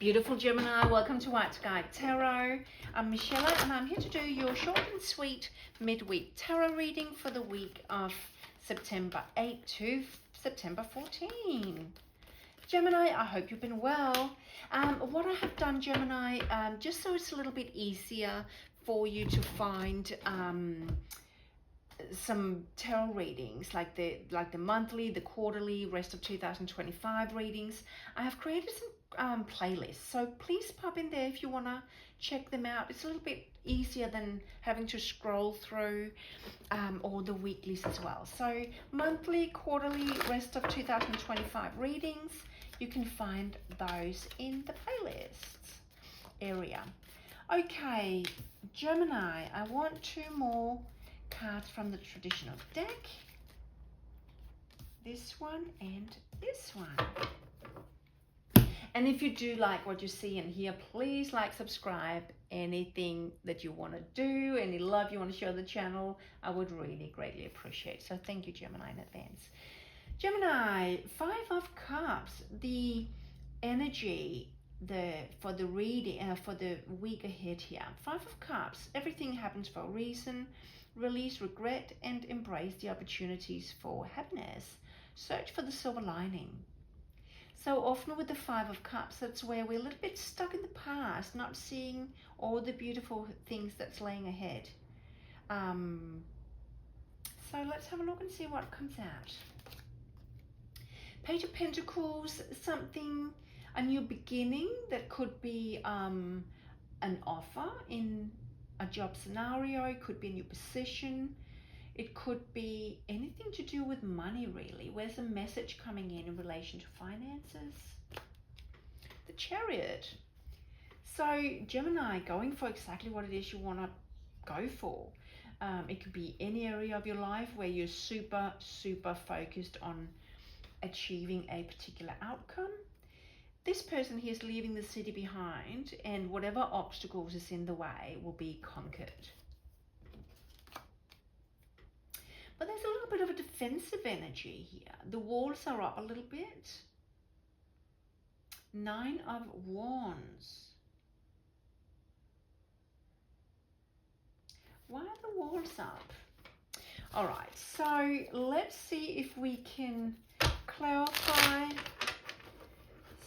Beautiful Gemini, welcome to White Guide Tarot. I'm Michelle and I'm here to do your short and sweet midweek tarot reading for the week of September 8 to September 14. Gemini, I hope you've been well. What I have done, Gemini, just so it's a little bit easier for you to find some tarot readings like the monthly, the quarterly, rest of 2025 readings. I have created some playlists, so please pop in there if you want to check them out. It's a little bit easier than having to scroll through all the weeklies as well. So monthly, quarterly, rest of 2025 readings, you can find those in the playlists area. Okay, Gemini, I want two more cards from the traditional deck. This one and this one. And if you do like what you see and hear, please like, subscribe, anything that you want to do, any love you want to show the channel, I would really greatly appreciate. So thank you, Gemini, in advance. Gemini, 5 of Cups, the energy for the reading, for the week ahead here. 5 of Cups, everything happens for a reason. Release regret and embrace the opportunities for happiness. Search for the silver lining. So often with the 5 of Cups, that's where we're a little bit stuck in the past, not seeing all the beautiful things that's laying ahead. So let's have a look and see what comes out. Page of Pentacles, a new beginning that could be an offer in a job scenario. It could be a new position. It could be anything to do with money, really. Where's a message coming in relation to finances? The Chariot. So Gemini, going for exactly what it is you want to go for. It could be any area of your life where you're super focused on achieving a particular outcome. This person here is leaving the city behind, and whatever obstacles is in the way will be conquered. But there's a little bit of a defensive energy here. The walls are up a little bit. 9 of Wands. Why are the walls up? All right, so let's see if we can clarify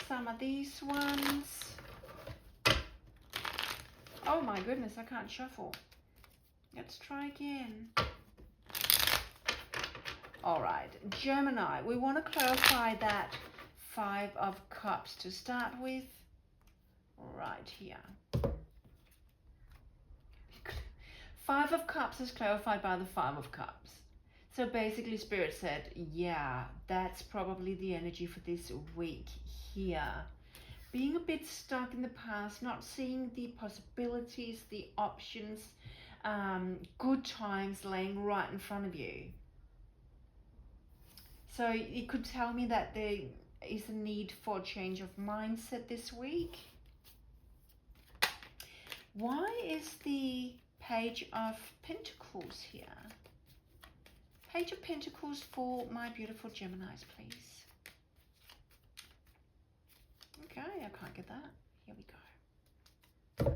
some of these ones. Oh my goodness, I can't shuffle. Let's try again. All right, Gemini, we want to clarify that 5 of Cups to start with. Right here. 5 of Cups is clarified by the 5 of Cups. So basically Spirit said, yeah, that's probably the energy for this week here. Being a bit stuck in the past, not seeing the possibilities, the options, good times laying right in front of you. So it could tell me that there is a need for a change of mindset this week. Why is the Page of Pentacles here? Page of Pentacles for my beautiful Geminis, please. Okay, I can't get that. Here we go.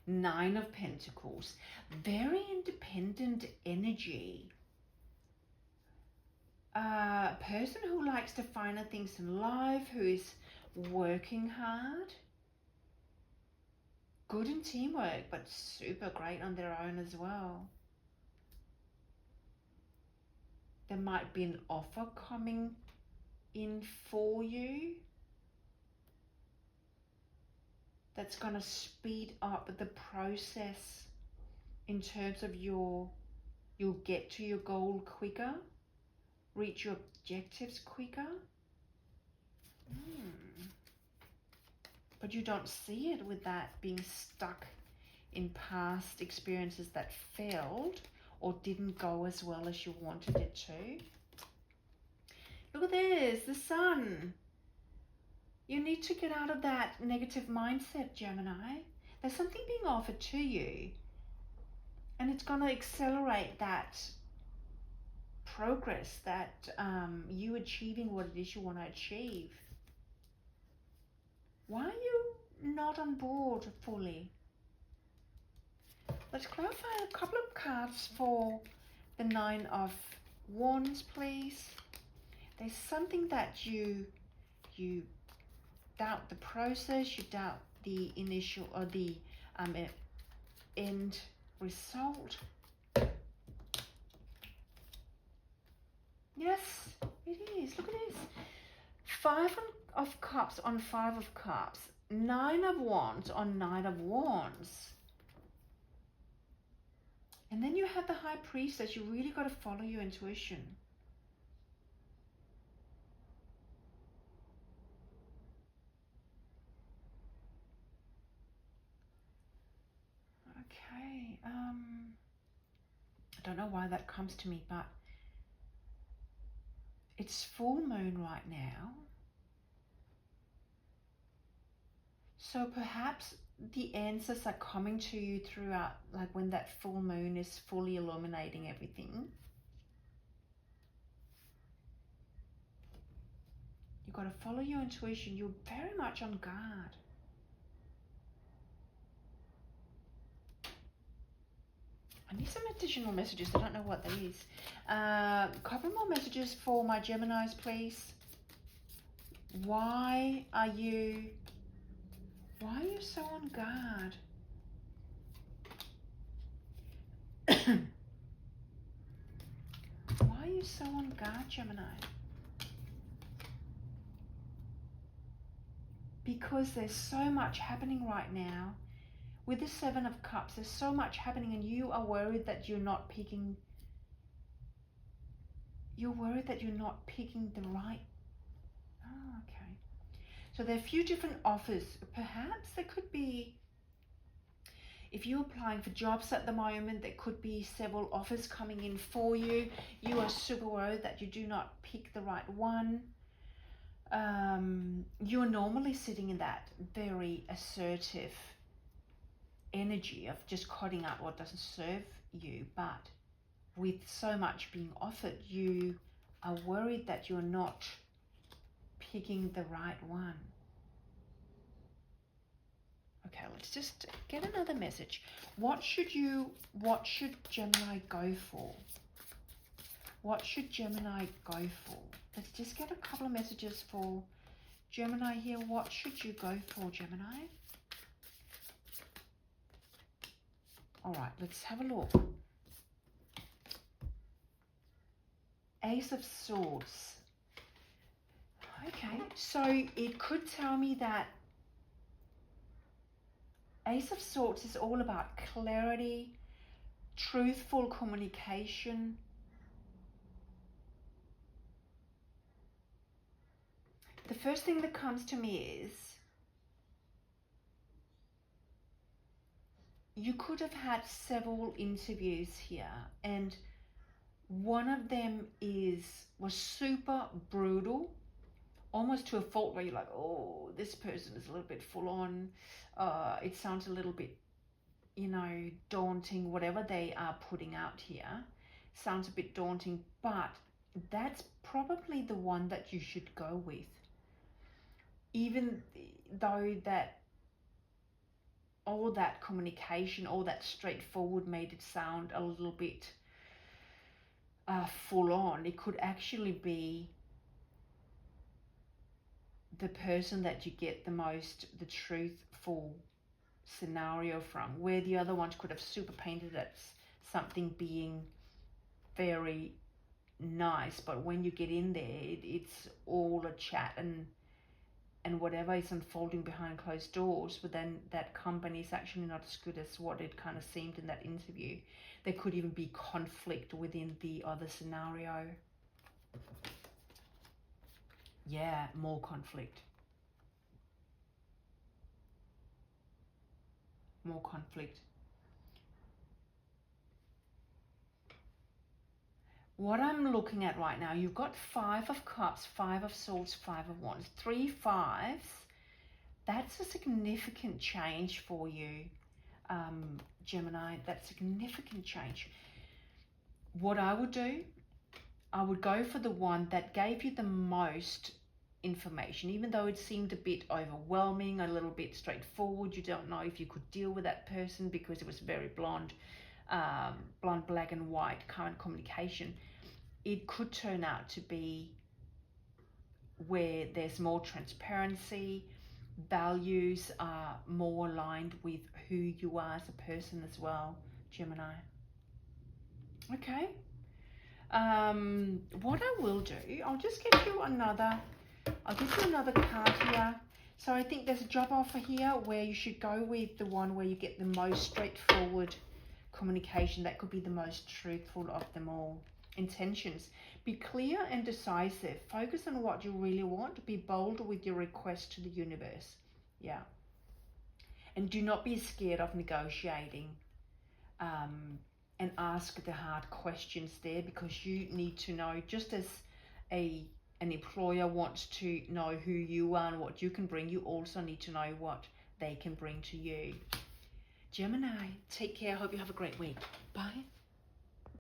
9 of Pentacles. Very independent energy. A person who likes to find things in life, who is working hard. Good in teamwork, but super great on their own as well. There might be an offer coming in for you that's going to speed up the process in terms of you'll get to your goal quicker, reach your objectives quicker. But you don't see it with that being stuck in past experiences that failed or didn't go as well as you wanted it to. Look at this, the Sun. You need to get out of that negative mindset, Gemini. There's something being offered to you, and it's going to accelerate that progress, that you achieving what it is you want to achieve. Why are you not on board fully? Let's clarify a couple of cards for the Nine of Wands, please. There's something that you doubt the process, you doubt the initial or the end result. Yes, it is. Look at this. 5 of Cups on 5 of Cups. 9 of Wands on 9 of Wands. And then you have the High Priestess. You really got to follow your intuition. Okay. I don't know why that comes to me, but it's full moon right now. So perhaps the answers are coming to you throughout, like when that full moon is fully illuminating everything. You've got to follow your intuition. You're very much on guard. I need some additional messages. I don't know what that is. A couple more messages for my Geminis, please. Why are you so on guard? Why are you so on guard, Gemini? Because there's so much happening right now. With the 7 of Cups, there's so much happening and you are worried that you're not picking. You're worried that you're not picking the right. Oh, okay. So there are a few different offers. Perhaps there could be, if you're applying for jobs at the moment, there could be several offers coming in for you. You are super worried that you do not pick the right one. You're normally sitting in that very assertive energy of just cutting out what doesn't serve you, but with so much being offered, you are worried that you're not picking the right one. Okay, let's just get another message. What should Gemini go for? What should Gemini go for? Let's just get a couple of messages for Gemini here. What should you go for, Gemini? All right, let's have a look. Ace of Swords. Okay, so it could tell me that Ace of Swords is all about clarity, truthful communication. The first thing that comes to me is you could have had several interviews here, and one of them was super brutal, almost to a fault where you're like, oh, this person is a little bit full on. It sounds a little bit, daunting. Whatever they are putting out here sounds a bit daunting, but that's probably the one that you should go with. Even though that all that communication, all that straightforward made it sound a little bit full on, it could actually be the person that you get the truthful scenario from, where the other ones could have super painted as something being very nice, but when you get in there, it's all a chat and whatever is unfolding behind closed doors. But then that company is actually not as good as what it kind of seemed in that interview. There could even be conflict within the other scenario. Yeah, more conflict. More conflict. What I'm looking at right now, you've got 5 of Cups, 5 of Swords, 5 of Wands, 3 5s. That's a significant change for you, Gemini. That's significant change. What I would do, I would go for the one that gave you the most information, even though it seemed a bit overwhelming, a little bit straightforward. You don't know if you could deal with that person because it was very blunt, black and white current communication. It could turn out to be where there's more transparency, values are more aligned with who you are as a person as well, Gemini. Okay. What I will do, I'll just give you another card here. So I think there's a job offer here where you should go with the one where you get the most straightforward communication. That could be the most truthful of them all. Intentions. Be clear and decisive. Focus on what you really want. Be bold with your request to the universe. Yeah. And do not be scared of negotiating. And ask the hard questions there, because you need to know, just as an employer wants to know who you are and what you can bring, you also need to know what they can bring to you. Gemini, take care. I hope you have a great week. Bye.